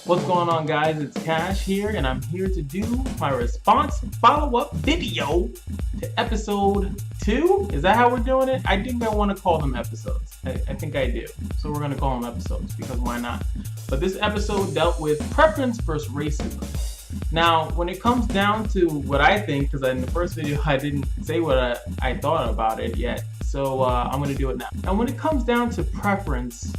What's going on, guys? It's Cash here, and I'm here to do my response follow-up video to episode 2. Is that how we're doing it? I think I want to call them episodes. I think I do. So we're going to call them episodes, because why not? But this episode dealt with preference versus racism. Now, when it comes down to what I think, because in the first video I didn't say what I thought about it yet, so I'm going to do it now. And when it comes down to preference,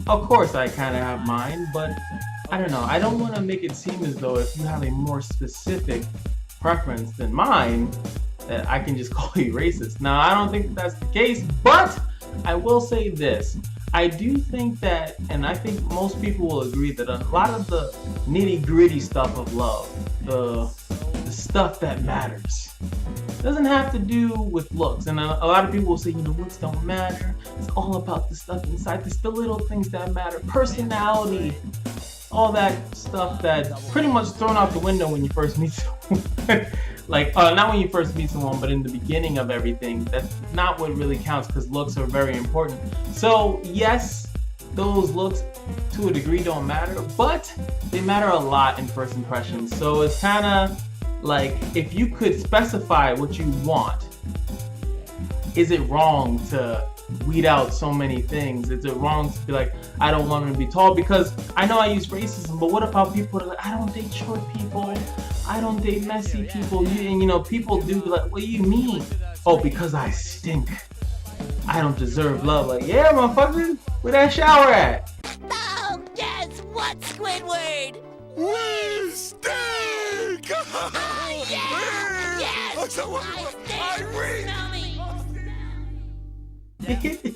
of course I kind of have mine, but I don't know. I don't want to make it seem as though if you have a more specific preference than mine, that I can just call you racist. Now, I don't think that's the case, but I will say this. I do think that, and I think most people will agree, that a lot of the nitty-gritty stuff of love, the stuff that matters, doesn't have to do with looks. And a lot of people will say, looks don't matter. It's all about the stuff inside. It's the little things that matter. Personality. All that stuff that's pretty much thrown out the window when you first meet someone. Like, not when you first meet someone, but in the beginning of everything. That's not what really counts, because looks are very important. So, yes, those looks to a degree don't matter, but they matter a lot in first impressions. So it's kind of like, if you could specify what you want, is it wrong to weed out so many things? Is it wrong to be like, I don't want him to be tall? Because I know I use racism, but what about people that are like, I don't date short people, I don't date messy people, and people do be like, what do you mean? Oh, because I stink, I don't deserve love. Like, yeah, motherfucker, where that shower at? Oh, guess what, Squidward? We stink! Yes! I stink!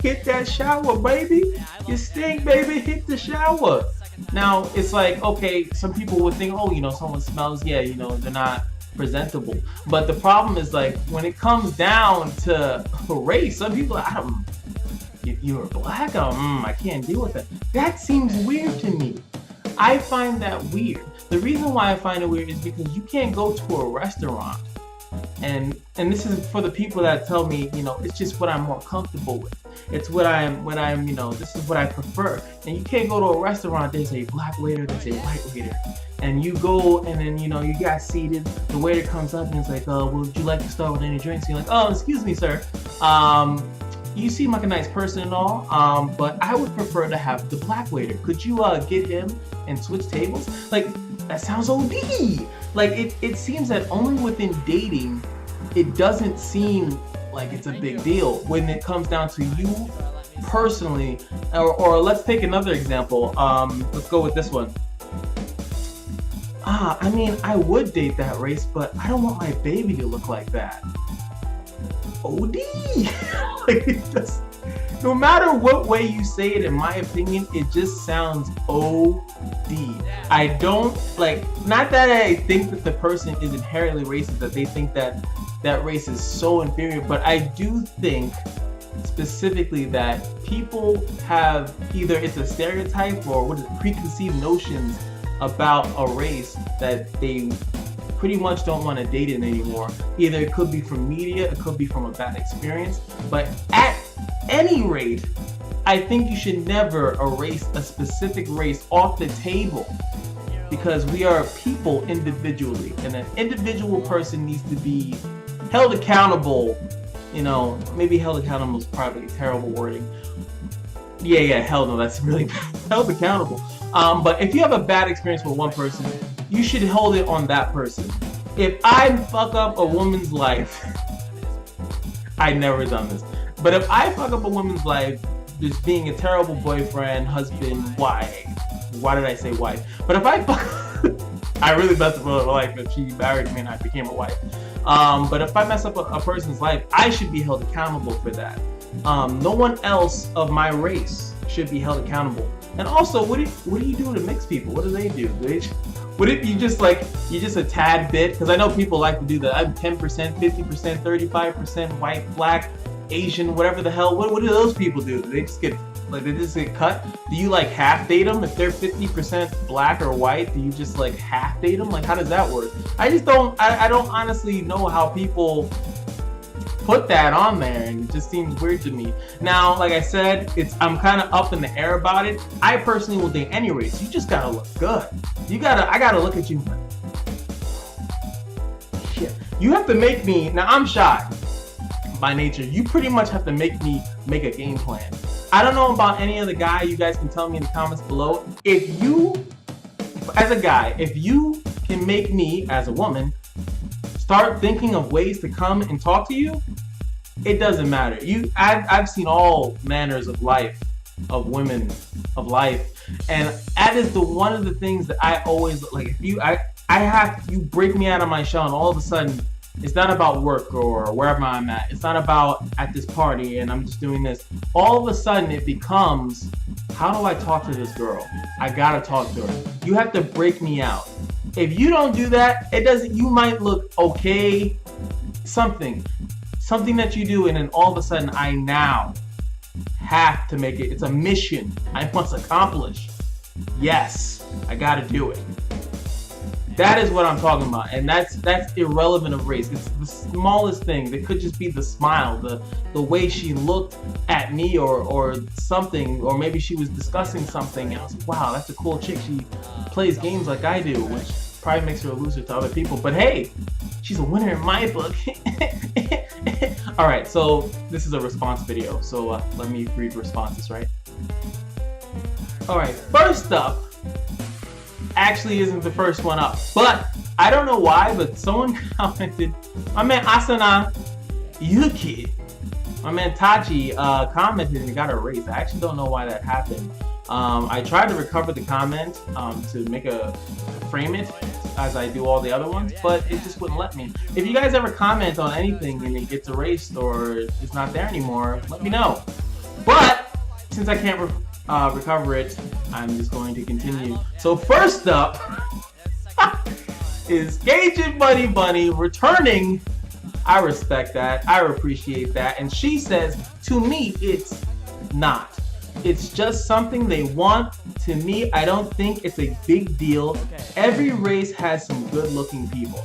Hit that shower, baby. You stink, baby. Hit the shower. Now, it's like, okay, some people would think, oh, someone smells, they're not presentable. But the problem is, like, when it comes down to race, some people are, you're black, I can't deal with that. That seems weird to me. I find that weird. The reason why I find it weird is because you can't go to a restaurant, and this is for the people that tell me, it's just what I'm more comfortable with. It's what I'm, this is what I prefer. And you can't go to a restaurant, there's a black waiter, there's a white waiter. And you go, and then, you got seated, the waiter comes up and it's like, would you like to start with any drinks? And you're like, oh, excuse me, sir. You seem like a nice person and all, but I would prefer to have the black waiter. Could you get him and switch tables? Like, that sounds OD. Like, it seems that only within dating, it doesn't seem like it's a big deal. When it comes down to you personally, or let's take another example. Let's go with this one. I would date that race, but I don't want my baby to look like that. OD. Like, it just, no matter what way you say it, in my opinion, it just sounds OD. I don't, not that I think that the person is inherently racist, that they think that race is so inferior, but I do think specifically that people have either it's a stereotype or preconceived notions about a race that they pretty much don't want to date it anymore. Either it could be from media, it could be from a bad experience, but at any rate, I think you should never erase a specific race off the table, because we are people individually, and an individual person needs to be held accountable. Maybe held accountable is probably terrible wording. Yeah, hell no, that's really bad. Held accountable. But if you have a bad experience with one person, you should hold it on that person. If I fuck up a woman's life, I've never done this, but if I fuck up a woman's life just being a terrible boyfriend, husband, wife, why did I say wife? But if I fuck, I really messed up her life if she married me and I became a wife. But if I mess up a person's life, I should be held accountable for that. No one else of my race should be held accountable. And also, what do you do to mix people? What do they do? What if you just a tad bit? Because I know people like to do that. I'm 10%, 50%, 35% white, black, Asian, whatever the hell. What do those people do? They just get cut? Do you half date them? If they're 50% black or white, do you just half date them? How does that work? I just don't. I don't honestly know how people put that on there, and it just seems weird to me. Now, like I said, I'm kind of up in the air about it. I personally will date any race. You just gotta look good. I gotta look at you. Shit. You have to make me. Now I'm shy by nature. You pretty much have to make me make a game plan. I don't know about any other guy. You guys can tell me in the comments below. If you, as a guy, if you can make me, as a woman, start thinking of ways to come and talk to you, it doesn't matter. I've seen all manners of life, of women, of life, and that is one of the things that I always like. If you break me out of my shell, and all of a sudden, it's not about work or wherever I'm at. It's not about at this party and I'm just doing this. All of a sudden, it becomes, how do I talk to this girl? I gotta talk to her. You have to break me out. If you don't do that, you might look okay, something that you do, and then all of a sudden I now have to make it. It's a mission I must accomplish. Yes, I gotta do it. That is what I'm talking about, and that's irrelevant of race. It's the smallest thing. It could just be the smile, the way she looked at me, or something, or maybe she was discussing something, and I was like, wow, that's a cool chick. She plays games like I do, which probably makes her a loser to other people. But hey, she's a winner in my book. All right, so this is a response video. So let me read responses, right? All right, first up. Actually isn't the first one up, but I don't know why, but someone commented, my man Asana Yuki, my man Tachi commented and got erased. I actually don't know why that happened. I tried to recover the comment to frame it as I do all the other ones, but it just wouldn't let me. If you guys ever comment on anything and it gets erased or it's not there anymore, let me know. But since I can't recover it, I'm just going to continue. So first up is Cajun Bunny Bunny returning. I respect that. I appreciate that. And she says, to me, it's not. It's just something they want. To me, I don't think it's a big deal. Every race has some good-looking people.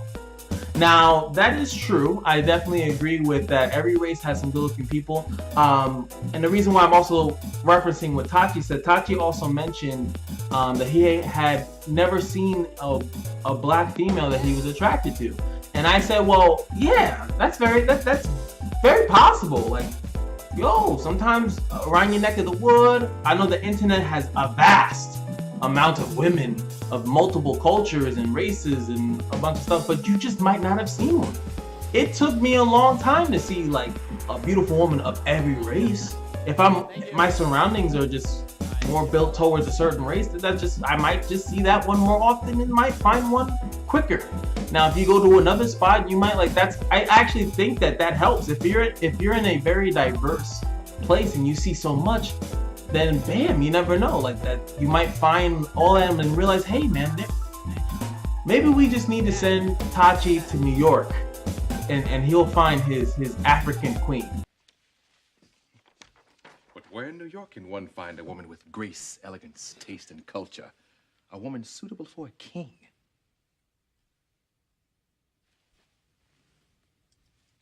Now, that is true. I definitely agree with that. Every race has some good-looking people. And the reason why I'm also referencing what Tachi said, Tachi also mentioned that he had never seen a black female that he was attracted to. And I said, well, yeah, that's very possible. Like, yo, sometimes around your neck of the wood, I know the internet has a vast amount of women of multiple cultures and races and a bunch of stuff, but you just might not have seen one. It took me a long time to see like a beautiful woman of every race. If my surroundings are just more built towards a certain race, I might just see that one more often and might find one quicker. Now, if you go to another spot, you might I actually think that helps. If you're in a very diverse place and you see so much, then bam, you never know, like that you might find all of them and realize, hey man, maybe we just need to send Tachi to New York and he'll find his African queen. But where in New York can one find a woman with grace, elegance, taste, and culture? A woman suitable for a king?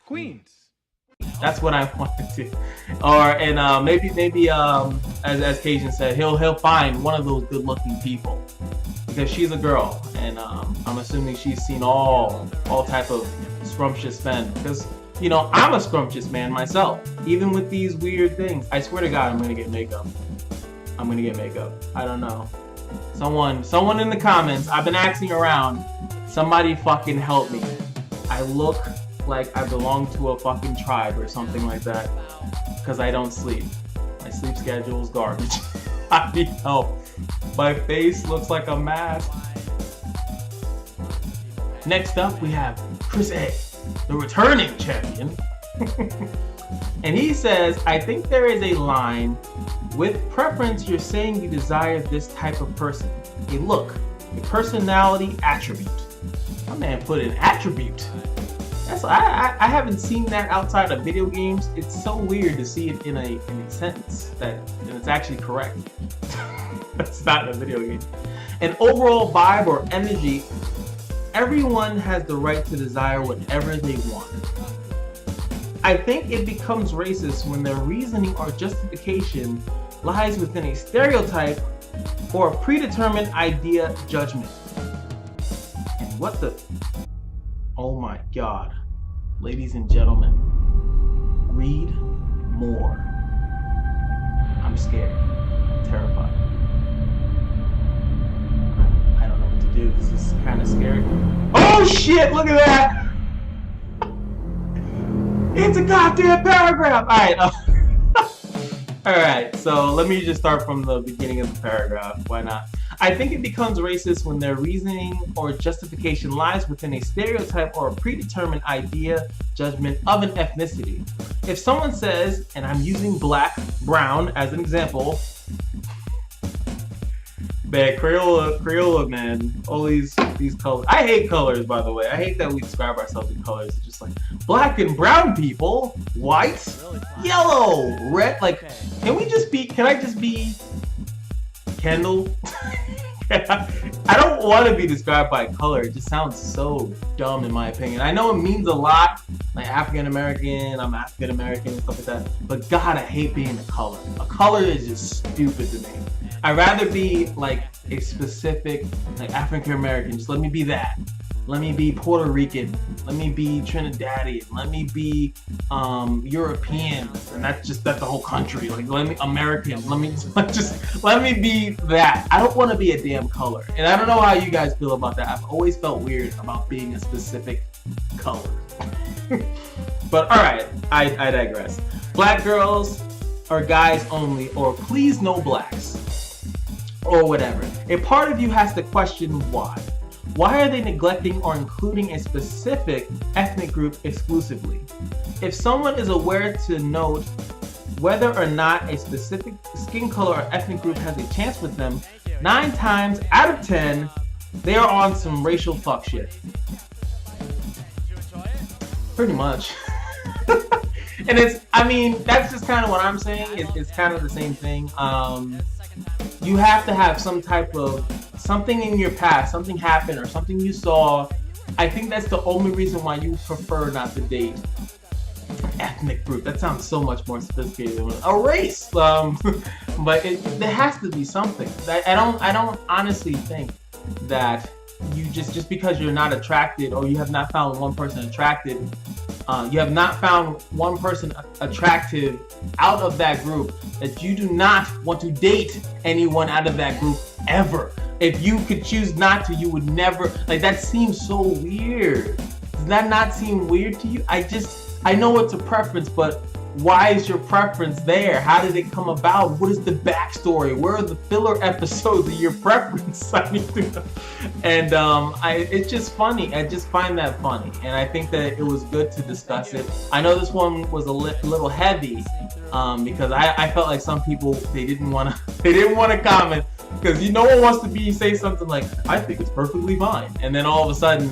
Queens. That's what I wanted to. Maybe as Cajun said, he'll find one of those good-looking people because she's a girl, and I'm assuming she's seen all type of scrumptious men. Because you know I'm a scrumptious man myself, even with these weird things. I swear to God, I'm gonna get makeup. I don't know. Someone in the comments. I've been asking around. Somebody fucking help me. I look like I belong to a fucking tribe or something like that because I don't sleep. My sleep schedule is garbage. I need help. My face looks like a mask. Next up, we have Chris A, the returning champion. And he says, I think there is a line, with preference, you're saying you desire this type of person. A look, a personality attribute. My man put an attribute. I haven't seen that outside of video games. It's so weird to see it in a sentence and it's actually correct. That's not in a video game. An overall vibe or energy. Everyone has the right to desire whatever they want. I think it becomes racist when their reasoning or justification lies within a stereotype or a predetermined idea judgment. And what the... Oh my God. Ladies and gentlemen, read more. I'm scared. I'm terrified. I don't know what to do. This is kind of scary. Oh shit, look at that! It's a goddamn paragraph! Alright, alright, so let me just start from the beginning of the paragraph. Why not? I think it becomes racist when their reasoning or justification lies within a stereotype or a predetermined idea, judgment of an ethnicity. If someone says, and I'm using black, brown as an example, man, Crayola, man, all these colors. I hate colors, by the way. I hate that we describe ourselves in colors. It's just like black and brown people, white, yellow, red. Like, can I just be Kendall? I don't want to be described by color. It just sounds so dumb in my opinion. I know it means a lot, like African American, I'm African American and stuff like that. But God, I hate being a color. A color is just stupid to me. I'd rather be like a specific, like African American. Just let me be that. Let me be Puerto Rican. Let me be Trinidadian. Let me be European, and that's the whole country. Like let me American. Let me be that. I don't want to be a damn color, and I don't know how you guys feel about that. I've always felt weird about being a specific color. But all right, I digress. Black girls are guys only, or please no blacks, or whatever. A part of you has to question why. Why are they neglecting or including a specific ethnic group exclusively? If someone is aware to note whether or not a specific skin color or ethnic group has a chance with them, 9 times out of 10, they are on some racial fuck shit. Pretty much. And that's just kind of what I'm saying. It's kind of the same thing. You have to have some type of something in your past, something happened or something you saw. I think that's the only reason why you prefer not to date an ethnic group. That sounds so much more sophisticated than a race. But there has to be something. I don't honestly think that you just because you're not attracted or you have not found one person attracted, you have not found one person attractive out of that group, that you do not want to date anyone out of that group ever. If you could choose not to, you would never. Like, that seems so weird. Does that not seem weird to you? I know it's a preference, but why is your preference there? How did it come about? What is the backstory? Where are the filler episodes of your preference? I need to know. And it's just funny. I just find that funny, and I think that it was good to discuss it. I know this one was a little heavy because I felt like some people they didn't want to comment because no one wants to say something like I think it's perfectly fine, and then all of a sudden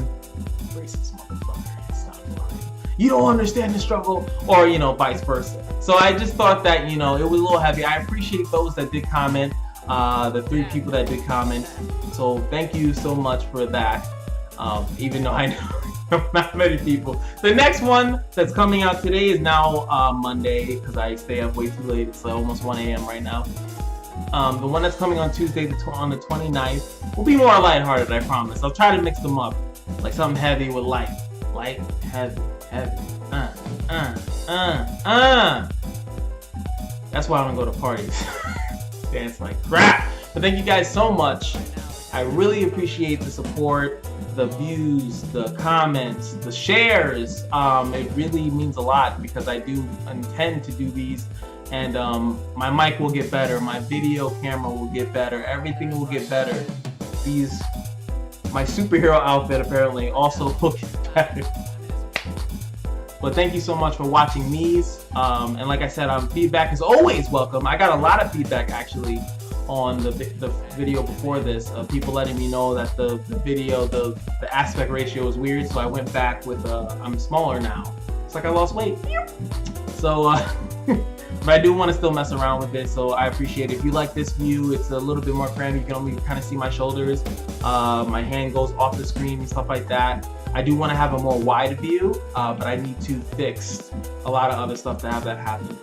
racist motherfucker, it's not fine. You don't understand the struggle, or vice versa. So I just thought that it was a little heavy. I appreciate those that did comment, the 3 people that did comment. So thank you so much for that. Even though I know not many people. The next one that's coming out today is now Monday because I stay up way too late. It's almost 1 a.m. right now. The one that's coming on Tuesday, on the 29th, will be more lighthearted, I promise. I'll try to mix them up, like something heavy with light, heavy. That's why I don't go to parties. Dance like crap. But thank you guys so much. I really appreciate the support, the views, the comments, the shares. It really means a lot because I do intend to do these, and my mic will get better, my video camera will get better, everything will get better. My superhero outfit apparently also will get better. But thank you so much for watching these. And like I said, feedback is always welcome. I got a lot of feedback actually on the video before this, people letting me know that the video, the aspect ratio is weird, so I went back with I'm smaller now. It's like I lost weight. So but I do want to still mess around with it, so I appreciate it. If you like this view, it's a little bit more cramped. You can only kind of see my shoulders. My hand goes off the screen and stuff like that. I do want to have a more wide view, but I need to fix a lot of other stuff to have that happen.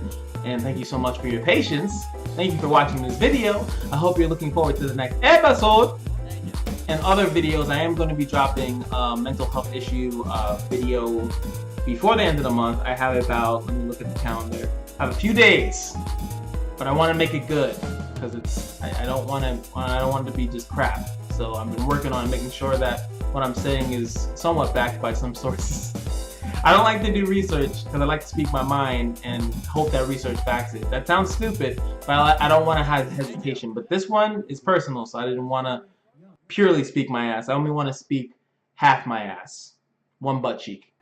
And thank you so much for your patience. Thank you for watching this video. I hope you're looking forward to the next episode and other videos. I am going to be dropping a mental health issue video before the end of the month. I have about, let me look at the calendar, I have a few days, but I want to make it good because I don't want it to be just crap. So I've been working on making sure that what I'm saying is somewhat backed by some sources. I don't like to do research because I like to speak my mind and hope that research backs it. That sounds stupid, but I don't want to have hesitation. But this one is personal, so I didn't want to purely speak my ass. I only want to speak half my ass. One butt cheek.